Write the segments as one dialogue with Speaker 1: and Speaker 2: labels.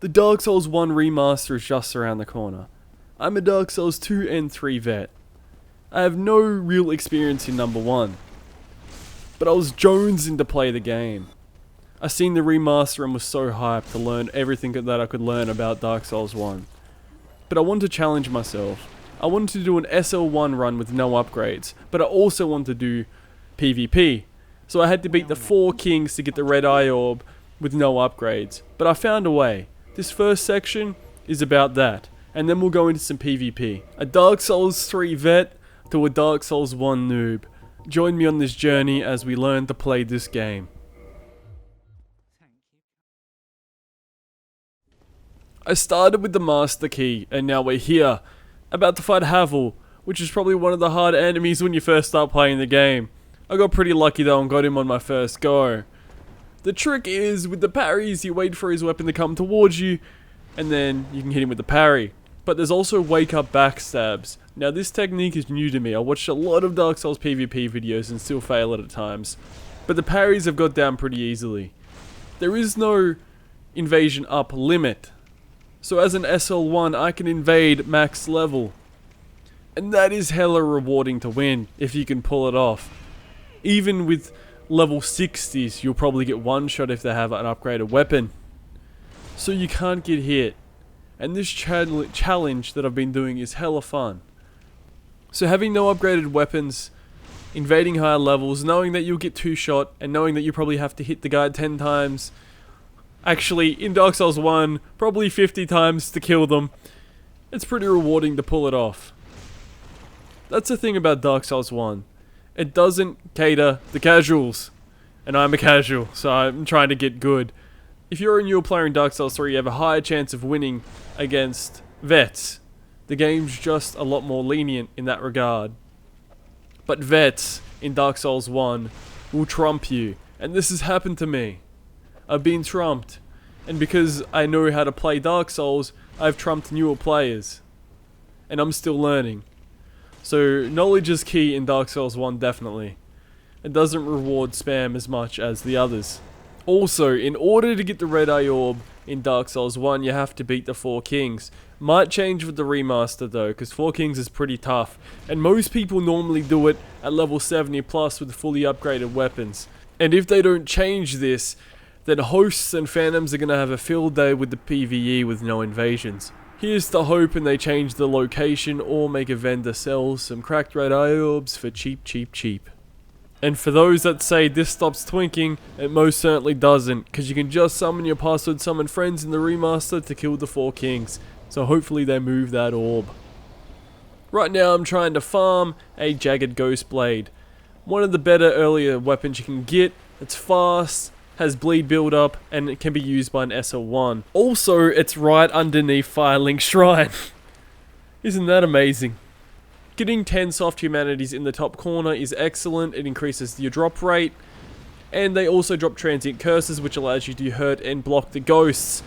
Speaker 1: The Dark Souls 1 remaster is just around the corner. I'm a Dark Souls 2 and 3 vet. I have no real experience in number 1, but I was jonesing to play the game. I seen the remaster and was so hyped to learn everything that I could learn about Dark Souls 1. But I wanted to challenge myself. I wanted to do an SL1 run with no upgrades, but I also wanted to do PvP. So I had to beat the 4 kings to get the red eye orb with no upgrades. But I found a way. This first section is about that, and then we'll go into some PvP. A Dark Souls 3 vet to a Dark Souls 1 noob. Join me on this journey as we learn to play this game. I started with the Master Key, and now we're here, about to fight Havel, which is probably one of the hard enemies when you first start playing the game. I got pretty lucky though and got him on my first go. The trick is, with the parries, you wait for his weapon to come towards you, and then you can hit him with the parry. But there's also wake up backstabs. Now this technique is new to me. I watched a lot of Dark Souls PvP videos and still fail it at times. But the parries I've got down pretty easily. There is no invasion up limit. So as an SL1 I can invade max level. And that is hella rewarding to win, if you can pull it off. Even with level 60s, you'll probably get one shot if they have an upgraded weapon. So you can't get hit. And this challenge that I've been doing is hella fun. So having no upgraded weapons, invading higher levels, knowing that you'll get 2 shot, and knowing that you probably have to hit the guy 10 times. Actually, in Dark Souls 1, probably 50 times to kill them. It's pretty rewarding to pull it off. That's the thing about Dark Souls 1. It doesn't cater the casuals. And I'm a casual, so I'm trying to get good. If you're a new player in Dark Souls 3, you have a higher chance of winning against vets. The game's just a lot more lenient in that regard. But vets in Dark Souls 1 will trump you. And this has happened to me. I've been trumped. And because I know how to play Dark Souls, I've trumped newer players. And I'm still learning. So knowledge is key in Dark Souls 1, definitely. It doesn't reward spam as much as the others. Also, in order to get the red eye orb in Dark Souls 1, you have to beat the 4 kings. Might change with the remaster though, because 4 kings is pretty tough. And most people normally do it at level 70 plus with fully upgraded weapons. And if they don't change this, then hosts and phantoms are going to have a field day with the PvE with no invasions. Here's to hoping they change the location or make a vendor sell some cracked red eye orbs for cheap. And for those that say this stops twinking, it most certainly doesn't, because you can just summon your password summon friends in the remaster to kill the 4 kings, so hopefully they move that orb. Right now I'm trying to farm a jagged ghost blade. One of the better earlier weapons you can get. It's fast, has bleed build up, and it can be used by an SL1. Also, it's right underneath Firelink Shrine. Isn't that amazing? Getting 10 soft humanities in the top corner is excellent. It increases your drop rate. And they also drop transient curses, which allows you to hurt and block the ghosts,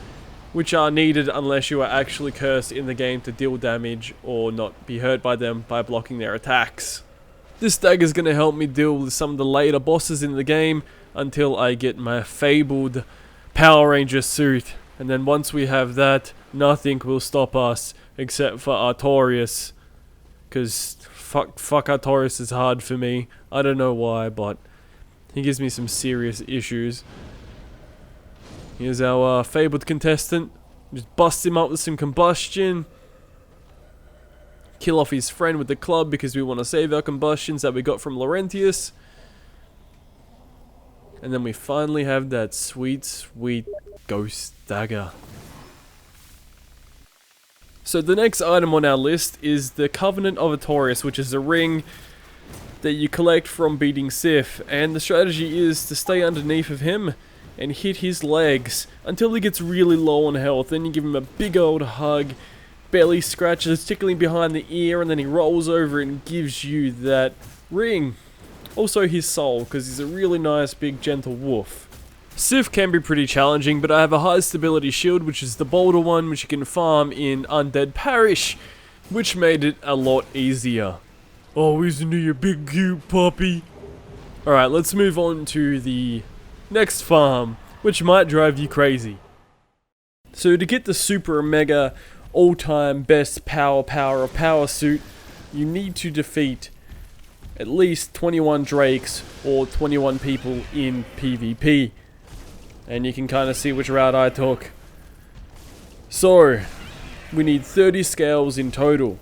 Speaker 1: which are needed unless you are actually cursed in the game to deal damage or not be hurt by them by blocking their attacks. This dagger is going to help me deal with some of the later bosses in the game until I get my fabled Power Ranger suit. And then once we have that, nothing will stop us except for Artorias. Because fuck Artorias is hard for me. I don't know why, but he gives me some serious issues. Here's our fabled contestant. Just bust him up with some combustion. Kill off his friend with the club because we want to save our combustions that we got from Laurentius. And then we finally have that sweet ghost dagger. So the next item on our list is the Covenant of Artorias, which is a ring that you collect from beating Sif. And the strategy is to stay underneath of him and hit his legs until he gets really low on health. Then you give him a big old hug, barely scratches, tickling behind the ear, and then he rolls over and gives you that ring. Also his soul, because he's a really nice big gentle wolf. Sif can be pretty challenging, but I have a high stability shield, which is the bolder one, which you can farm in Undead Parish, which made it a lot easier. Oh, isn't he a big cute puppy? Alright, let's move on to the next farm, which might drive you crazy. So to get the super mega all-time best power suit, you need to defeat at least 21 drakes or 21 people in PvP. And you can kind of see which route I took. So, we need 30 scales in total.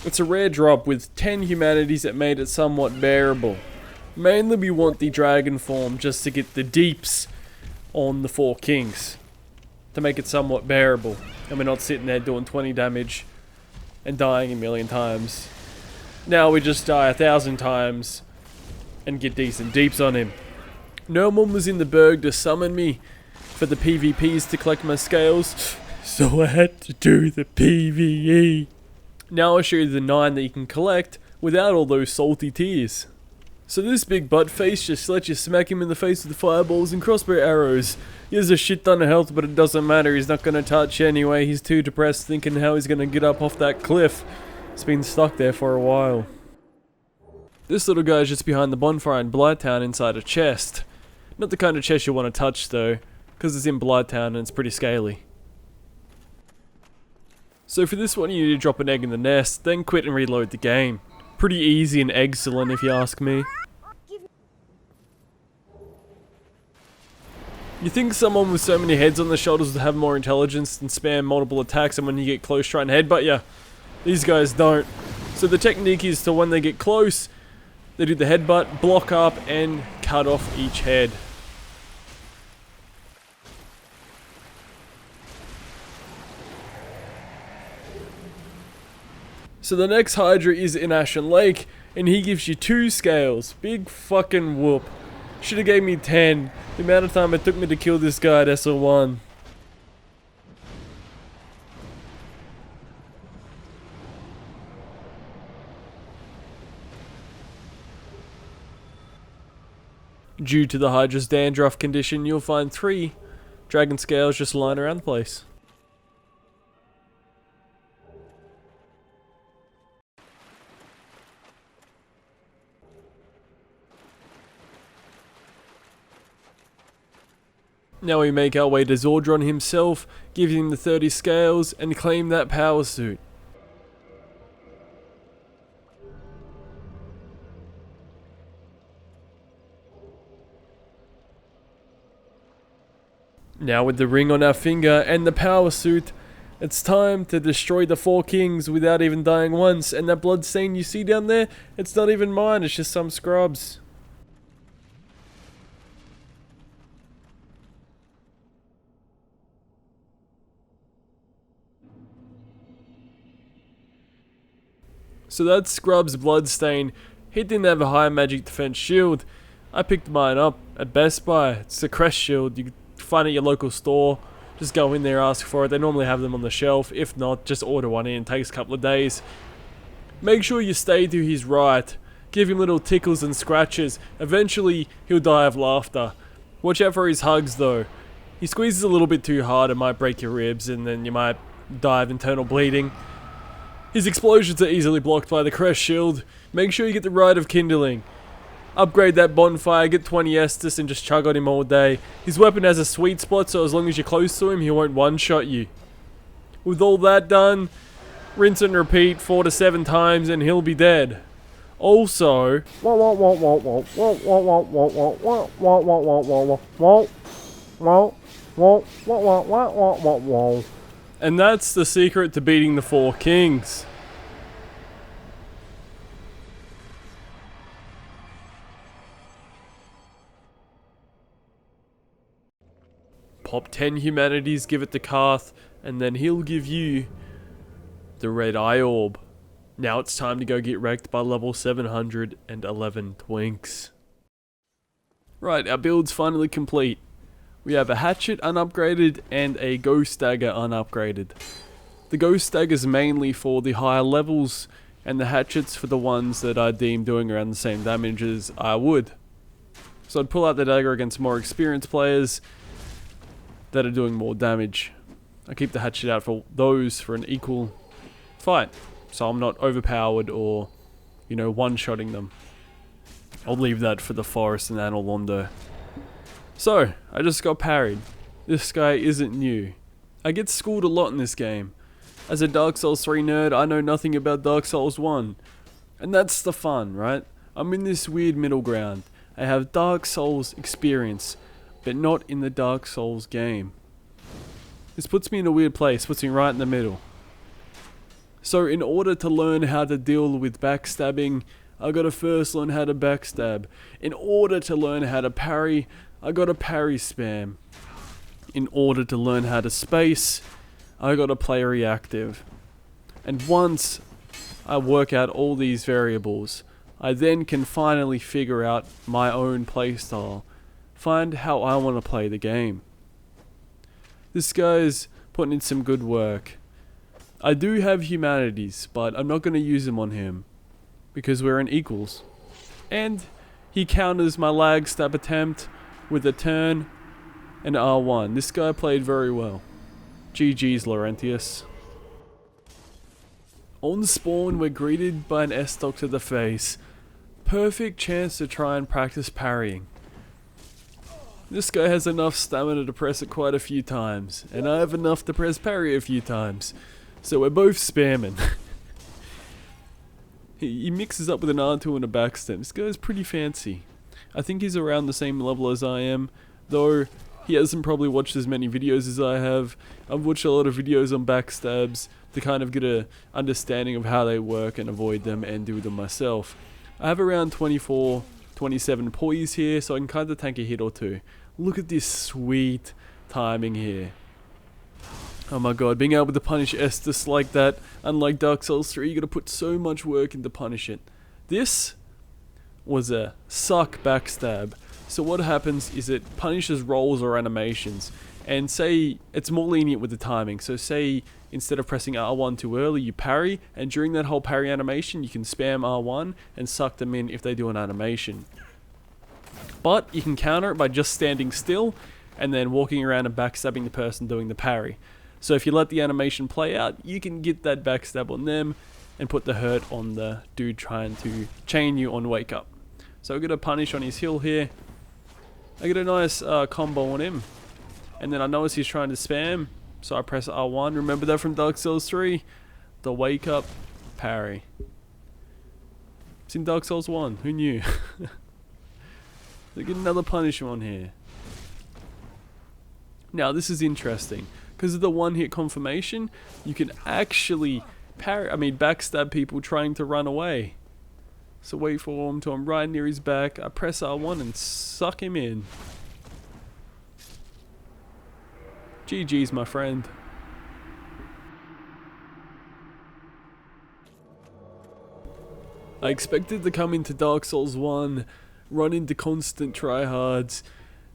Speaker 1: It's a rare drop with 10 humanities that made it somewhat bearable. Mainly we want the dragon form just to get the deeps on the 4 kings. To make it somewhat bearable. And we're not sitting there doing 20 damage and dying a million times. Now we just die 1,000 times and get decent deeps on him. No one was in the berg to summon me for the PvPs to collect my scales, so I had to do the PvE. Now I'll show you the 9 that you can collect without all those salty tears. So this big butt face just lets you smack him in the face with fireballs and crossbow arrows. He has a shit ton of health, but it doesn't matter, he's not gonna touch you anyway. He's too depressed thinking how he's gonna get up off that cliff. It's been stuck there for a while. This little guy's just behind the bonfire in Blighttown inside a chest. Not the kind of chest you want to touch though, because it's in Blighttown and it's pretty scaly. So for this one you need to drop an egg in the nest, then quit and reload the game. Pretty easy and excellent if you ask me. You think someone with so many heads on their shoulders would have more intelligence and spam multiple attacks, and when you get close try and headbutt ya? These guys don't. So the technique is to when they get close, they do the headbutt, block up, and cut off each head. So the next Hydra is in Ashen Lake, and he gives you 2 scales. Big fucking whoop. Should've gave me 10. The amount of time it took me to kill this guy at SL1. Due to the Hydra's dandruff condition, you'll find 3 dragon scales just lying around the place. Now we make our way to Lordran himself, give him the 30 scales, and claim that power suit. Now with the ring on our finger and the power suit, it's time to destroy the 4 kings without even dying once, and that blood stain you see down there, it's not even mine, it's just some scrubs. So that scrub's bloodstain, he didn't have a high magic defense shield. I picked mine up at Best Buy. It's a crest shield. You can find it at your local store. Just go in there, ask for it. They normally have them on the shelf. If not, just order one in. It takes a couple of days. Make sure you stay to his right. Give him little tickles and scratches. Eventually, he'll die of laughter. Watch out for his hugs though. He squeezes a little bit too hard, it might break your ribs and then you might die of internal bleeding. His explosions are easily blocked by the crest shield. Make sure you get the Rite of Kindling. Upgrade that bonfire, get 20 Estus and just chug on him all day. His weapon has a sweet spot, so as long as you're close to him, he won't one-shot you. With all that done, rinse and repeat 4 to 7 times and he'll be dead. Also, and that's the secret to beating the 4 kings. Pop 10 humanities, give it to Karth, and then he'll give you the red eye orb. Now it's time to go get wrecked by level 711 twinks. Right, our build's finally complete. We have a hatchet unupgraded and a ghost dagger unupgraded. The ghost dagger's mainly for the higher levels, and the hatchet's for the ones that I deem doing around the same damage as I would. So I'd pull out the dagger against more experienced players that are doing more damage. I keep the hatchet out for those for an equal fight, so I'm not overpowered or, you know, one-shotting them. I'll leave that for the forest and Analondo. So, I just got parried. This guy isn't new. I get schooled a lot in this game. As a Dark Souls 3 nerd, I know nothing about Dark Souls 1. And that's the fun, right? I'm in this weird middle ground. I have Dark Souls experience, but not in the Dark Souls game. This puts me in a weird place, puts me right in the middle. So in order to learn how to deal with backstabbing, I gotta first learn how to backstab. In order to learn how to parry, I gotta parry spam. In order to learn how to space, I gotta play reactive. And once I work out all these variables, I then can finally figure out my own playstyle. Find how I want to play the game. This guy's putting in some good work. I do have humanities, but I'm not going to use them on him. Because we're in equals. And he counters my lag stab attempt with a turn and R1. This guy played very well. GG's Laurentius. On spawn, we're greeted by an S-stock to the face. Perfect chance to try and practice parrying. This guy has enough stamina to press it quite a few times, and I have enough to press parry a few times. So we're both spamming. He mixes up with an R2 and a backstab. This guy's pretty fancy. I think he's around the same level as I am, though he hasn't probably watched as many videos as I have. I've watched a lot of videos on backstabs to kind of get a understanding of how they work and avoid them and do them myself. I have around 24, 27 poise here, so I can kind of tank a hit or two. Look at this sweet timing here. Oh my god, being able to punish Estus like that, unlike Dark Souls 3, you gotta put so much work in to punish it. This was a suck backstab. So what happens is it punishes rolls or animations, and say it's more lenient with the timing. So say instead of pressing R1 too early, you parry, and during that whole parry animation you can spam R1 and suck them in if they do an animation. But you can counter it by just standing still and then walking around and backstabbing the person doing the parry. So if you let the animation play out, you can get that backstab on them and put the hurt on the dude trying to chain you on wake up. So I get a punish on his heal here. I get a nice combo on him. And then I notice he's trying to spam, so I press R1. Remember that from Dark Souls 3? The wake up parry. It's in Dark Souls 1, who knew? They get another punish on here. Now this is interesting. Because of the one hit confirmation, you can actually backstab people trying to run away. So wait for him till I'm right near his back. I press R1 and suck him in. GG's, my friend. I expected to come into Dark Souls 1, run into constant tryhards,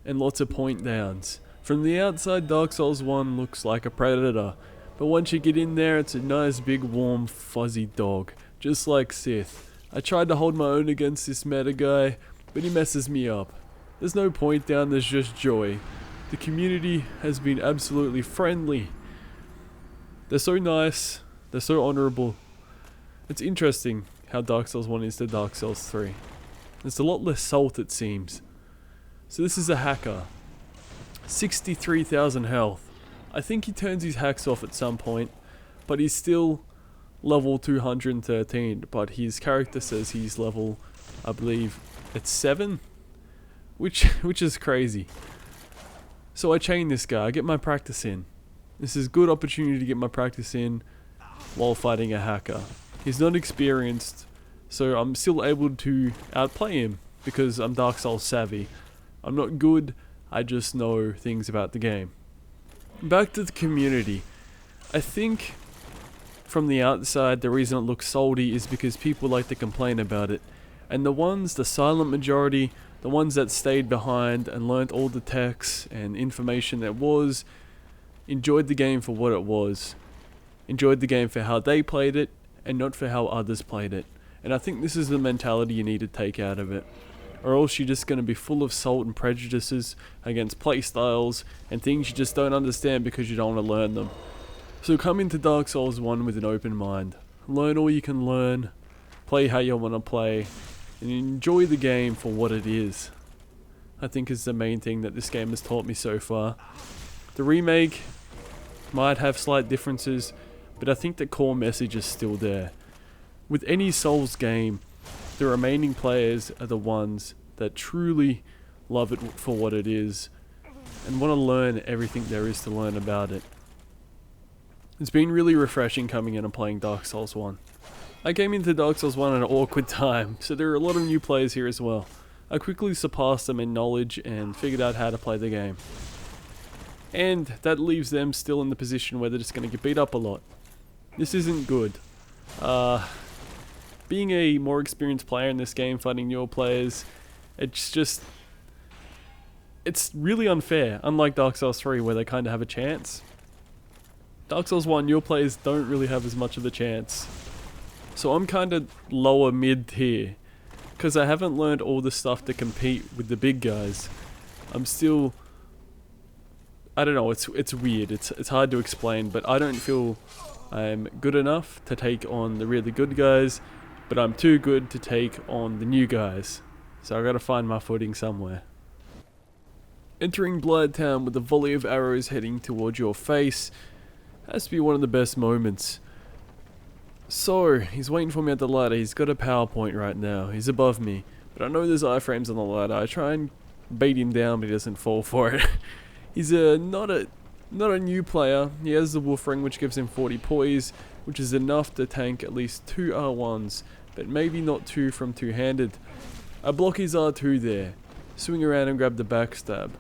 Speaker 1: and lots of point downs. From the outside, Dark Souls 1 looks like a predator, but once you get in there, it's a nice big warm fuzzy dog, just like Sith. I tried to hold my own against this meta guy, but he messes me up. There's no point down, there's just joy. The community has been absolutely friendly. They're so nice, they're so honourable. It's interesting how Dark Souls 1 is to Dark Souls 3. There's a lot less salt, it seems. So this is a hacker. 63,000 health. I think he turns his hacks off at some point, but he's still level 213, but his character says he's level, I believe, it's 7, which is crazy. So I chain this guy, I get my practice in. This is a good opportunity to get my practice in while fighting a hacker. He's not experienced, so I'm still able to outplay him because I'm Dark Souls savvy. I'm not good, I just know things about the game. Back to the community. I think from the outside, the reason it looks salty is because people like to complain about it. And the silent majority, the ones that stayed behind and learnt all the texts and information that was, enjoyed the game for what it was. Enjoyed the game for how they played it, and not for how others played it. And I think this is the mentality you need to take out of it. Or else you're just going to be full of salt and prejudices against playstyles and things you just don't understand because you don't want to learn them. So come into Dark Souls 1 with an open mind. Learn all you can learn, play how you want to play, and enjoy the game for what it is. I think is the main thing that this game has taught me so far. The remake, might have slight differences, but I think the core message is still there. With any Souls game, the remaining players are the ones that truly love it for what it is and want to learn everything there is to learn about it. It's been really refreshing coming in and playing Dark Souls 1. I came into Dark Souls 1 at an awkward time, so there are a lot of new players here as well. I quickly surpassed them in knowledge and figured out how to play the game. And that leaves them still in the position where they're just going to get beat up a lot. This isn't good. Being a more experienced player in this game, fighting newer players, it's really unfair, unlike Dark Souls 3 where they kind of have a chance. Dark Souls 1, newer players don't really have as much of a chance. So I'm kind of lower mid tier, because I haven't learned all the stuff to compete with the big guys. I'm still, I don't know, it's weird, it's hard to explain, but I don't feel I'm good enough to take on the really good guys, but I'm too good to take on the new guys. So I gotta find my footing somewhere. Entering Blood Town with a volley of arrows heading towards your face has to be one of the best moments. So, he's waiting for me at the ladder. He's got a PowerPoint right now. He's above me. But I know there's iframes on the ladder. I try and bait him down, but he doesn't fall for it. He's not a new player. He has the Wolf Ring, which gives him 40 poise, which is enough to tank at least 2 R1s, but maybe not 2 from two-handed. I block his R2 there. Swing around and grab the backstab.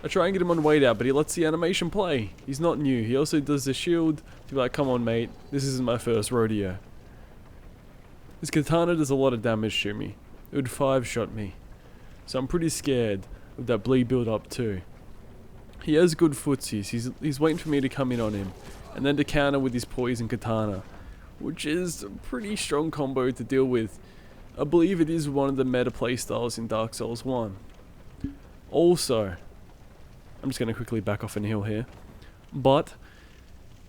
Speaker 1: I try and get him on weight out, but he lets the animation play. He's not new. He also does the shield to be like, come on mate, this isn't my first rodeo. His katana does a lot of damage to me. It would 5-shot me. So I'm pretty scared of that bleed build up too. He has good footsies. He's waiting for me to come in on him, and then to counter with his poison katana, which is a pretty strong combo to deal with. I believe it is one of the meta playstyles in Dark Souls 1. Also, I'm just going to quickly back off and heal here. But,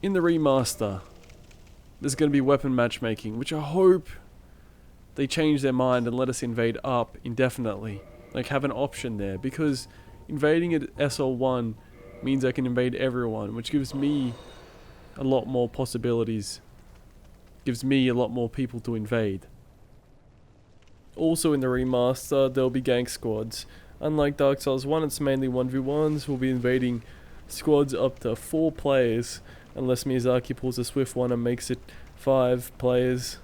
Speaker 1: in the remaster, there's going to be weapon matchmaking, which I hope they change their mind and let us invade up indefinitely. Like, have an option there, because invading at SL1 means I can invade everyone, which gives me a lot more possibilities. Gives me a lot more people to invade. Also in the remaster, there'll be gank squads. Unlike Dark Souls 1, it's mainly 1v1s. We'll be invading squads up to 4 players, unless Miyazaki pulls a swift one and makes it 5 players.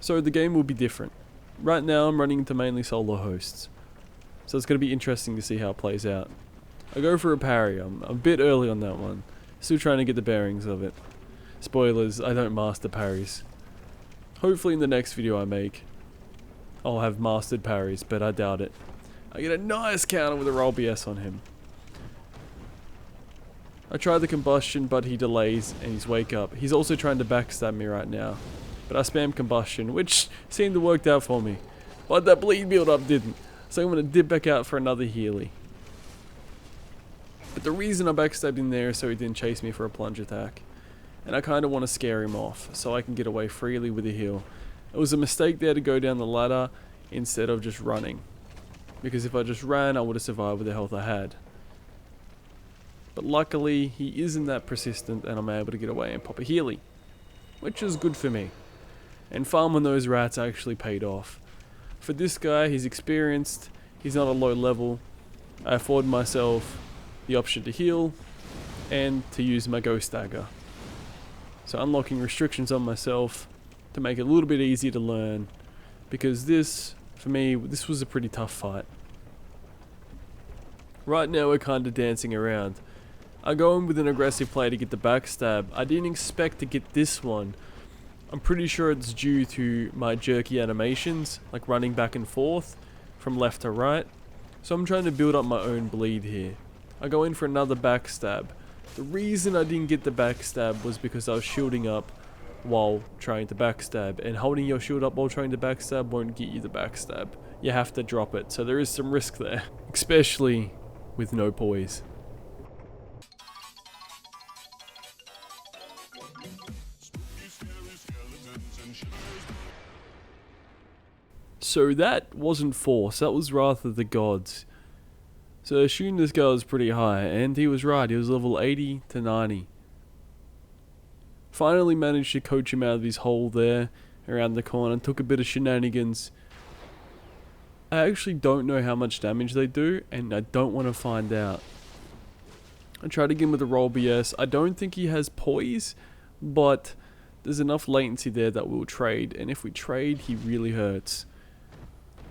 Speaker 1: So the game will be different. Right now I'm running into mainly solo hosts, so it's going to be interesting to see how it plays out. I go for a parry. I'm a bit early on that one. Still trying to get the bearings of it. Spoilers, I don't master parries. Hopefully in the next video I make, I'll have mastered parries, but I doubt it. I get a nice counter with a roll BS on him. I try the combustion, but he delays and he's wake up. He's also trying to backstab me right now, but I spam combustion, which seemed to work out for me. But that bleed build up didn't, so I'm going to dip back out for another healy. But the reason I backstabbed him there is so he didn't chase me for a plunge attack. And I kind of want to scare him off, so I can get away freely with a heal. It was a mistake there to go down the ladder instead of just running, because if I just ran I would have survived with the health I had. But luckily he isn't that persistent and I'm able to get away and pop a healy, which is good for me. And farming those rats actually paid off. For this guy, he's experienced, he's not a low level. I afford myself the option to heal and to use my ghost dagger. So unlocking restrictions on myself to make it a little bit easier to learn, because this, for me, this was a pretty tough fight. Right now we're kind of dancing around. I go in with an aggressive play to get the backstab. I didn't expect to get this one. I'm pretty sure it's due to my jerky animations, like running back and forth from left to right. So I'm trying to build up my own bleed here. I go in for another backstab. The reason I didn't get the backstab was because I was shielding up while trying to backstab, and holding your shield up while trying to backstab won't get you the backstab. You have to drop it, so there is some risk there, especially with no poise. So that wasn't force, that was rather the gods. So I assumed this guy was pretty high, and he was right, he was level 80 to 90. Finally managed to coach him out of his hole there around the corner. Took a bit of shenanigans. I actually don't know how much damage they do, and I don't want to find out. I tried again with the roll BS. I don't think he has poise, but there's enough latency there that we'll trade, and if we trade, he really hurts.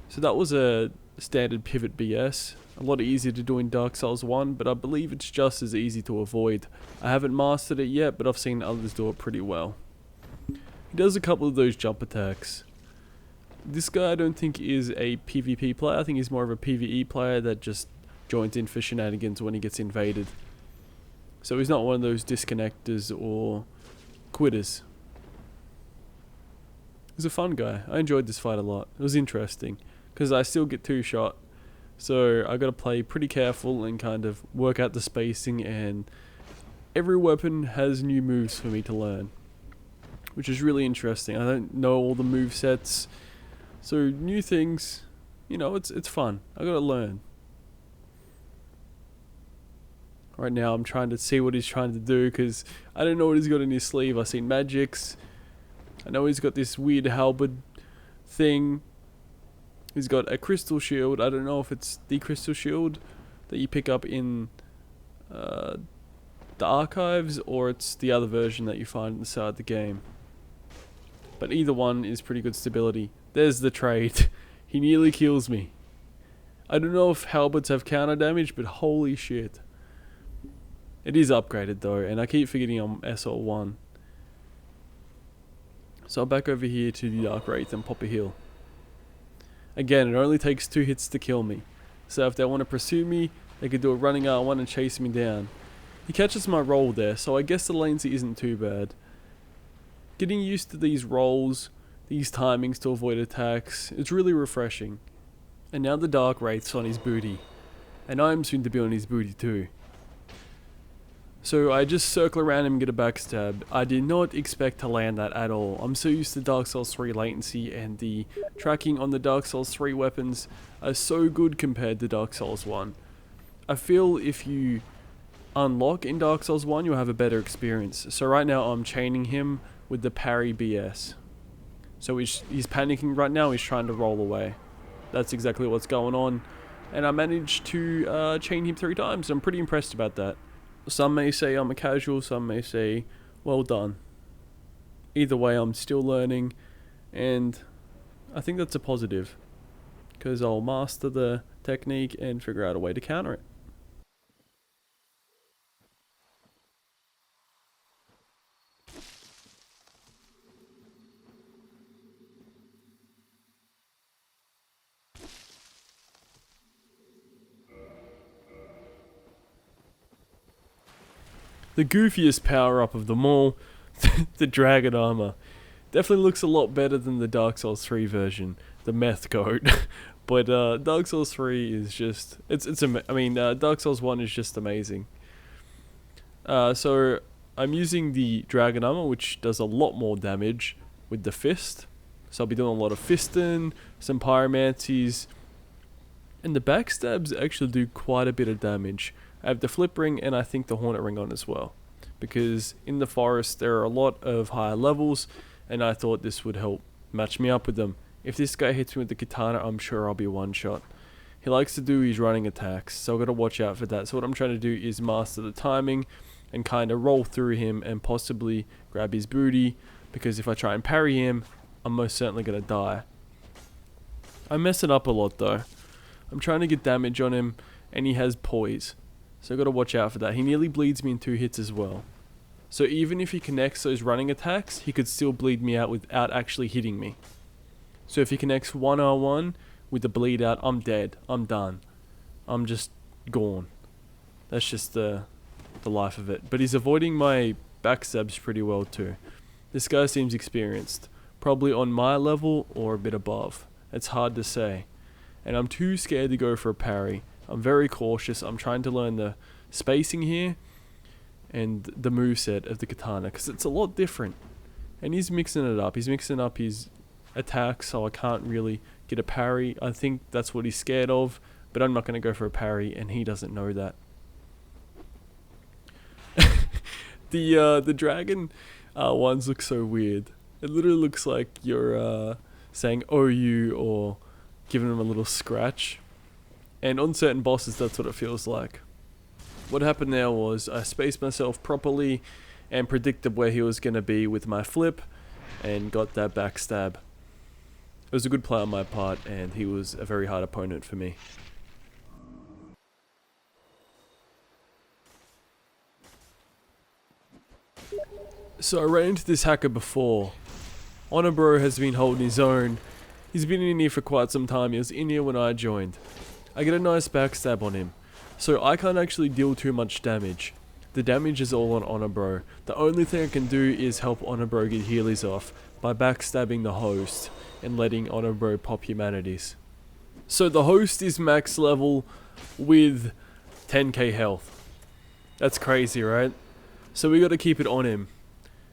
Speaker 1: So that was a standard pivot BS. A lot easier to do in Dark Souls 1, but I believe it's just as easy to avoid. I haven't mastered it yet, but I've seen others do it pretty well. He does a couple of those jump attacks. This guy I don't think is a PvP player. I think he's more of a PvE player that just joins in for shenanigans when he gets invaded. So he's not one of those disconnectors or quitters. He's a fun guy. I enjoyed this fight a lot. It was interesting because I still get 2-shot. So I gotta play pretty careful and kind of work out the spacing, and every weapon has new moves for me to learn, which is really interesting. I don't know all the move sets. So new things, you know, it's fun. I gotta learn. Right now I'm trying to see what he's trying to do because I don't know what he's got in his sleeve. I've seen magics. I know he's got this weird halberd thing. He's got a crystal shield. I don't know if it's the crystal shield that you pick up in the archives, or it's the other version that you find inside the game. But either one is pretty good stability. There's the trade. He nearly kills me. I don't know if halberds have counter damage, but holy shit. It is upgraded though, and I keep forgetting I'm SL1. So I'll back over here to the Dark Wraith and pop a heal. Again, it only takes 2 hits to kill me. So if they want to pursue me, they could do a running R1 and chase me down. He catches my roll there, so I guess the latency isn't too bad. Getting used to these rolls, these timings to avoid attacks, it's really refreshing. And now the Dark Wraith's on his booty. And I'm soon to be on his booty too. So I just circle around him and get a backstab. I did not expect to land that at all. I'm so used to Dark Souls 3 latency, and the tracking on the Dark Souls 3 weapons are so good compared to Dark Souls 1. I feel if you unlock in Dark Souls 1, you'll have a better experience. So right now I'm chaining him with the parry BS. So he's panicking right now, he's trying to roll away. That's exactly what's going on. And I managed to chain him 3 times. I'm pretty impressed about that. Some may say I'm a casual, some may say, well done. Either way, I'm still learning, and I think that's a positive, because I'll master the technique and figure out a way to counter it. The goofiest power-up of them all, the Dragon Armor. Definitely looks a lot better than the Dark Souls 3 version, the meth coat. But Dark Souls 3 is just, Dark Souls 1 is just amazing. So I'm using the Dragon Armor, which does a lot more damage with the fist. So I'll be doing a lot of fisting, some pyromancies, and the backstabs actually do quite a bit of damage. I have the flip ring and I think the hornet ring on as well, because in the forest there are a lot of higher levels, and I thought this would help match me up with them. If this guy hits me with the katana, I'm sure I'll be one shot. He likes to do his running attacks, so I've got to watch out for that. So what I'm trying to do is master the timing and kind of roll through him and possibly grab his booty, because if I try and parry him, I'm most certainly going to die. I mess it up a lot though. I'm trying to get damage on him, and he has poise. So I've got to watch out for that. He nearly bleeds me in 2 hits as well. So even if he connects those running attacks, he could still bleed me out without actually hitting me. So if he connects 1R1 with the bleed out, I'm dead. I'm done. I'm just gone. That's just the life of it. But he's avoiding my backstabs pretty well too. This guy seems experienced. Probably on my level or a bit above. It's hard to say. And I'm too scared to go for a parry. I'm very cautious. I'm trying to learn the spacing here and the moveset of the katana, because it's a lot different. And he's mixing it up. He's mixing up his attacks, so I can't really get a parry. I think that's what he's scared of, but I'm not going to go for a parry, and he doesn't know that. The dragon, R1s look so weird. It literally looks like you're saying OU or giving them a little scratch. And on certain bosses, that's what it feels like. What happened now was I spaced myself properly and predicted where he was going to be with my flip and got that backstab. It was a good play on my part, and he was a very hard opponent for me. So I ran into this hacker before. Honor has been holding his own. He's been in here for quite some time. He was in here when I joined. I get a nice backstab on him, so I can't actually deal too much damage. The damage is all on Honor. The only thing I can do is help Honor get healies off by backstabbing the host and letting Honor pop humanities. So the host is max level with 10k health. That's crazy, right? So we gotta keep it on him.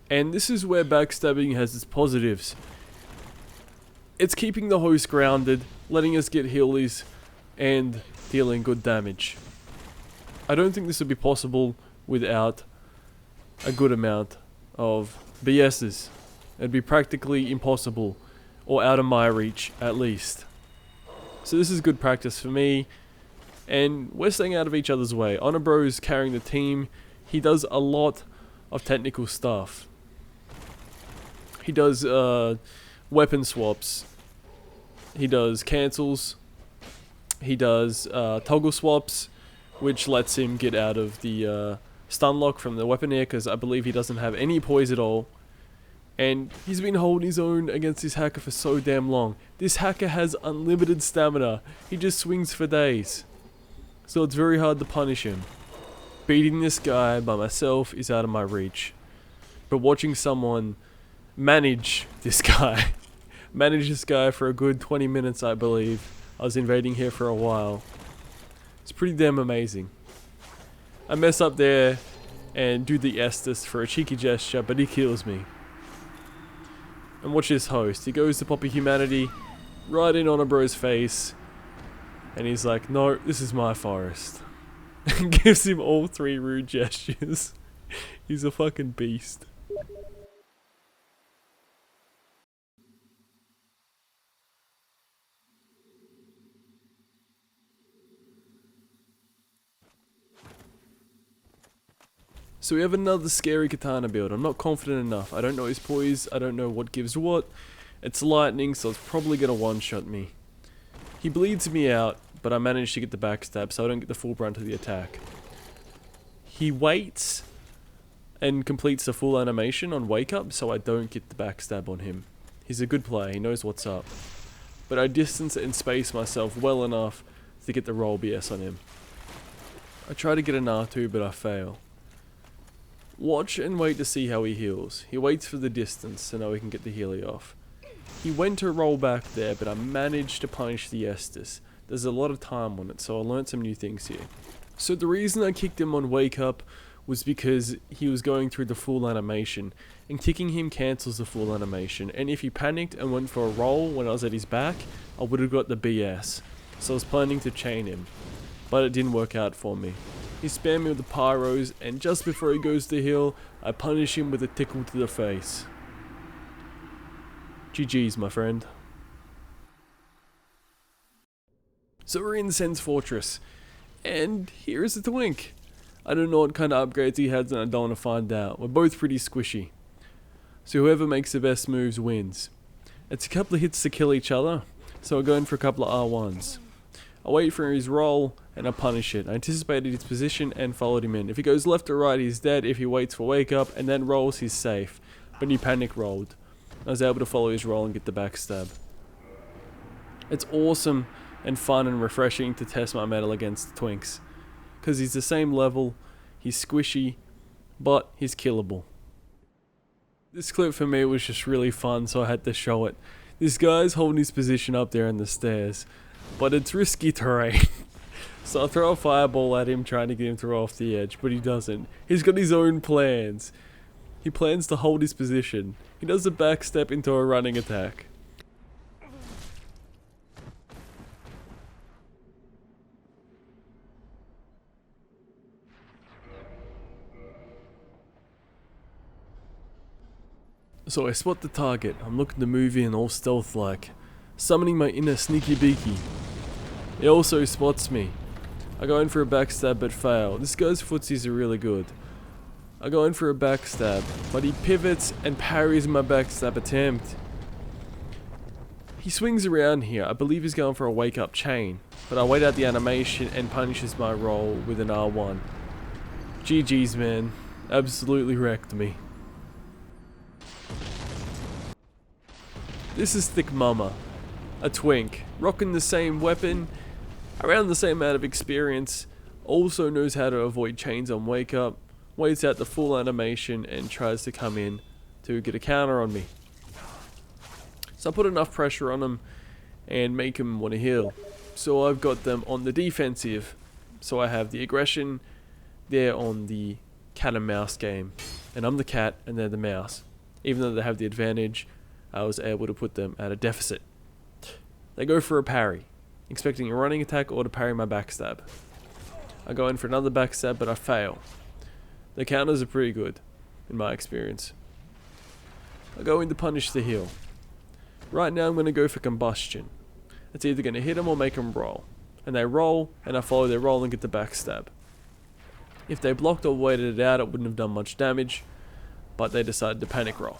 Speaker 1: And this is where backstabbing has its positives. It's keeping the host grounded, letting us get healies, and dealing good damage. I don't think this would be possible without a good amount of BSs. It'd be practically impossible, or out of my reach at least. So this is good practice for me, and we're staying out of each other's way. Honor is carrying the team. He does a lot of technical stuff. He does weapon swaps. He does cancels. He does toggle swaps, which lets him get out of the stun lock from the weapon here, because I believe he doesn't have any poise at all. And he's been holding his own against this hacker for so damn long. This hacker has unlimited stamina. He just swings for days. So it's very hard to punish him. Beating this guy by myself is out of my reach. But watching someone manage this guy for a good 20 minutes, I believe. I was invading here for a while. It's pretty damn amazing. I mess up there and do the Estus for a cheeky gesture, but he kills me. And watch this host. He goes to pop a humanity right in Honor face. And he's like, no, this is my forest. And gives him all 3 rude gestures. He's a fucking beast. So we have another scary Katana build. I'm not confident enough. I don't know his poise. I don't know what gives what. It's lightning, so it's probably going to one-shot me. He bleeds me out, but I managed to get the backstab, so I don't get the full brunt of the attack. He waits and completes the full animation on wake up, so I don't get the backstab on him. He's a good player. He knows what's up. But I distance and space myself well enough to get the roll BS on him. I try to get an R2, but I fail. Watch and wait to see how he heals. He waits for the distance so now we can get the healy off. He went to roll back there, but I managed to punish the Estus. There's a lot of time on it, so I learned some new things here. So the reason I kicked him on wake up was because he was going through the full animation, and kicking him cancels the full animation, and if he panicked and went for a roll when I was at his back, I would have got the BS. So I was planning to chain him, but it didn't work out for me. He spammed me with the pyros, and just before he goes to heal, I punish him with a tickle to the face. GG's, my friend. So we're in Sen's Fortress, and here is the twink. I don't know what kind of upgrades he has, and I don't want to find out. We're both pretty squishy. So whoever makes the best moves wins. It's a couple of hits to kill each other, so I'll go in for a couple of R1s. I wait for his roll, and I punish it. I anticipated his position and followed him in. If he goes left or right, he's dead. If he waits for wake up and then rolls, he's safe. But he panic rolled. I was able to follow his roll and get the backstab. It's awesome and fun and refreshing to test my metal against the twinks. Because he's the same level, he's squishy, but he's killable. This clip for me was just really fun, so I had to show it. This guy's holding his position up there in the stairs, but it's risky terrain. So I throw a fireball at him trying to get him to roll off the edge, but he doesn't. He's got his own plans. He plans to hold his position. He does a backstep into a running attack. So I spot the target. I'm looking to move in all stealth-like, summoning my inner sneaky beaky. He also spots me. I go in for a backstab but fail. This guy's footsies are really good. I go in for a backstab, but he pivots and parries my backstab attempt. He swings around here. I believe he's going for a wake-up chain, but I wait out the animation and punishes my roll with an R1. GG's, man. Absolutely wrecked me. This is thicc momma, a twink, rocking the same weapon, around the same amount of experience, also knows how to avoid chains on wake up, waits out the full animation and tries to come in to get a counter on me. So I put enough pressure on him and make him want to heal. So I've got them on the defensive. So I have the aggression, they're on the cat and mouse game. And I'm the cat and they're the mouse. Even though they have the advantage, I was able to put them at a deficit. They go for a parry, expecting a running attack or to parry my backstab. I go in for another backstab but I fail. The counters are pretty good, in my experience. I go in to punish the heal. Right now I'm going to go for combustion. It's either going to hit them or make them roll. And they roll, and I follow their roll and get the backstab. If they blocked or waited it out, it wouldn't have done much damage, but they decided to panic roll.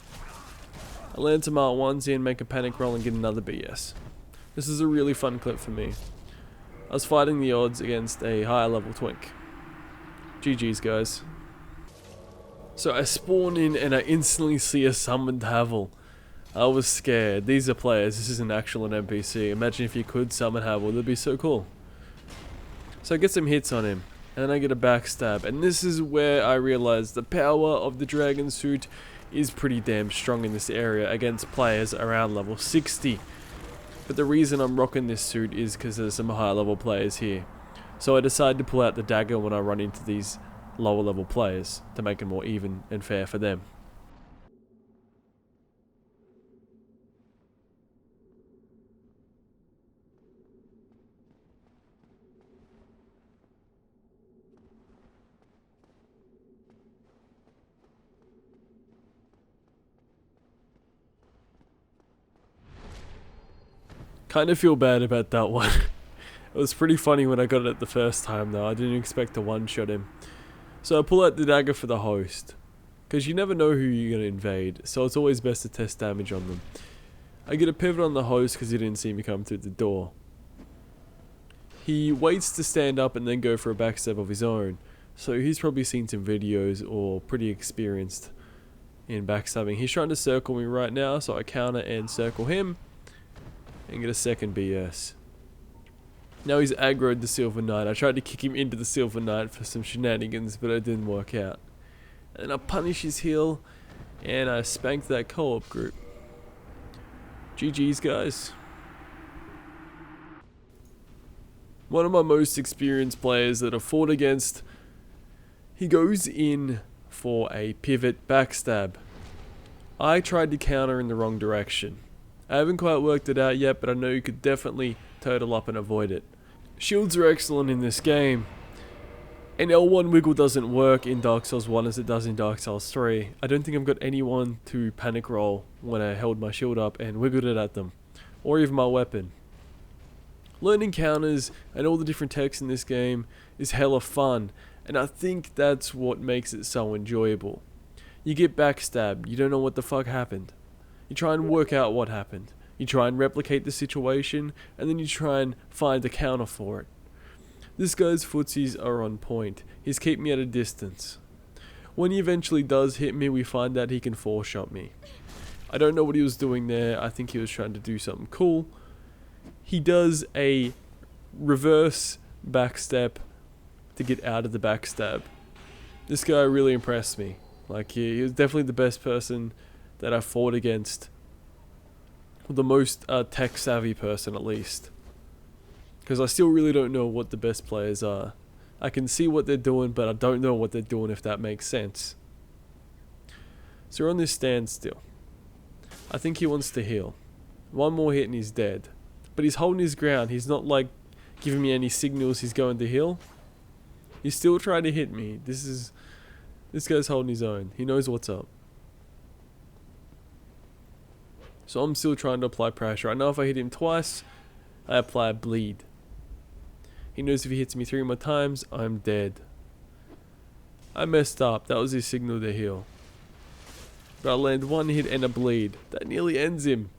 Speaker 1: I land some R1s in, make a panic roll and get another BS. This is a really fun clip for me. I was fighting the odds against a higher level twink. GG's, guys. So I spawn in and I instantly see a summoned Havel. I was scared. These are players, this isn't actual an NPC. Imagine if you could summon Havel, that'd be so cool. So I get some hits on him, and then I get a backstab, and this is where I realize the power of the dragon suit is pretty damn strong in this area against players around level 60. But the reason I'm rocking this suit is because there's some higher level players here. So I decide to pull out the dagger when I run into these lower level players to make it more even and fair for them. Kind of feel bad about that one. It was pretty funny when I got it the first time though. I didn't expect to one-shot him. So I pull out the dagger for the host, because you never know who you're going to invade, so it's always best to test damage on them. I get a pivot on the host because he didn't see me come through the door. He waits to stand up and then go for a backstab of his own, so he's probably seen some videos or pretty experienced in backstabbing. He's trying to circle me right now, so I counter and circle him and get a second BS. Now he's aggroed the Silver Knight. I tried to kick him into the Silver Knight for some shenanigans, but it didn't work out. And I punish his heal, and I spank that co-op group. GG's, guys. One of my most experienced players that I've fought against, he goes in for a pivot backstab. I tried to counter in the wrong direction. I haven't quite worked it out yet, but I know you could definitely turtle up and avoid it. Shields are excellent in this game. And L1 wiggle doesn't work in Dark Souls 1 as it does in Dark Souls 3. I don't think I've got anyone to panic roll when I held my shield up and wiggled it at them. Or even my weapon. Learning counters and all the different techs in this game is hella fun. And I think that's what makes it so enjoyable. You get backstabbed, you don't know what the fuck happened. You try and work out what happened. You try and replicate the situation, and then you try and find a counter for it. This guy's footsies are on point. He's kept me at a distance. When he eventually does hit me, we find out he can 4-shot me. I don't know what he was doing there. I think he was trying to do something cool. He does a reverse backstep to get out of the backstab. This guy really impressed me. Like, he was definitely the best person that I fought against. The most tech savvy person, at least. Because I still really don't know what the best players are. I can see what they're doing, but I don't know what they're doing, if that makes sense. So we're on this standstill. I think he wants to heal. One more hit and he's dead. But he's holding his ground. He's not like giving me any signals he's going to heal. He's still trying to hit me. This guy's holding his own. He knows what's up. So I'm still trying to apply pressure. I know if I hit him twice, I apply a bleed. He knows if he hits me 3 more times, I'm dead. I messed up. That was his signal to heal. But I land 1 hit and a bleed. That nearly ends him.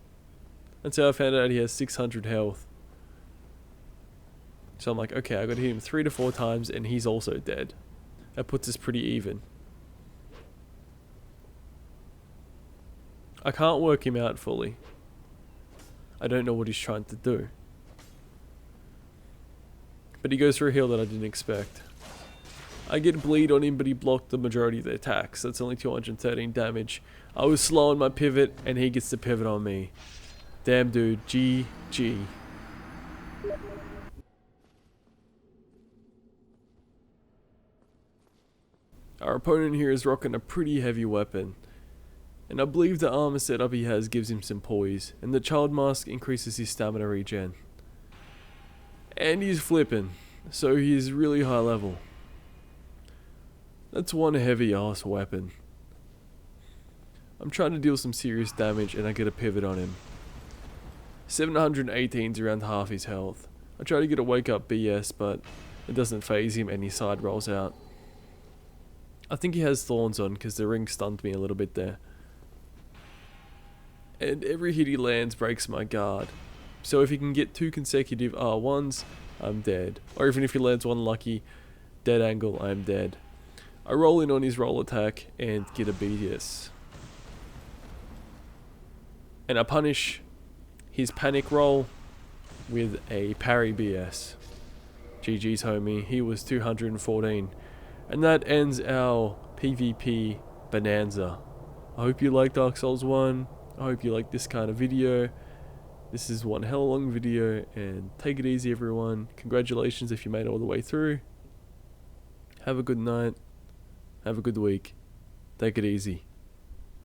Speaker 1: Until I found out he has 600 health. So I'm like, okay, I gotta hit him 3 to 4 times and he's also dead. That puts us pretty even. I can't work him out fully. I don't know what he's trying to do. But he goes for a heal that I didn't expect. I get bleed on him, but he blocked the majority of the attacks. That's only 213 damage. I was slow on my pivot, and he gets to pivot on me. Damn dude, GG. Our opponent here is rocking a pretty heavy weapon. And I believe the armor setup he has gives him some poise, and the child mask increases his stamina regen. And he's flipping, so he's really high level. That's one heavy ass weapon. I'm trying to deal some serious damage and I get a pivot on him. 718's around half his health. I try to get a wake up BS, but it doesn't phase him and he side rolls out. I think he has thorns on because the ring stunned me a little bit there. And every hit he lands breaks my guard. So if he can get 2 consecutive R1s, I'm dead. Or even if he lands 1 lucky dead angle, I'm dead. I roll in on his roll attack and get a BS. And I punish his panic roll with a parry BS. GG's homie, he was 214. And that ends our PvP bonanza. I hope you like Dark Souls 1. I hope you like this kind of video. This is one hell long video, and take it easy everyone. Congratulations if you made it all the way through. Have a good night. Have a good week. Take it easy.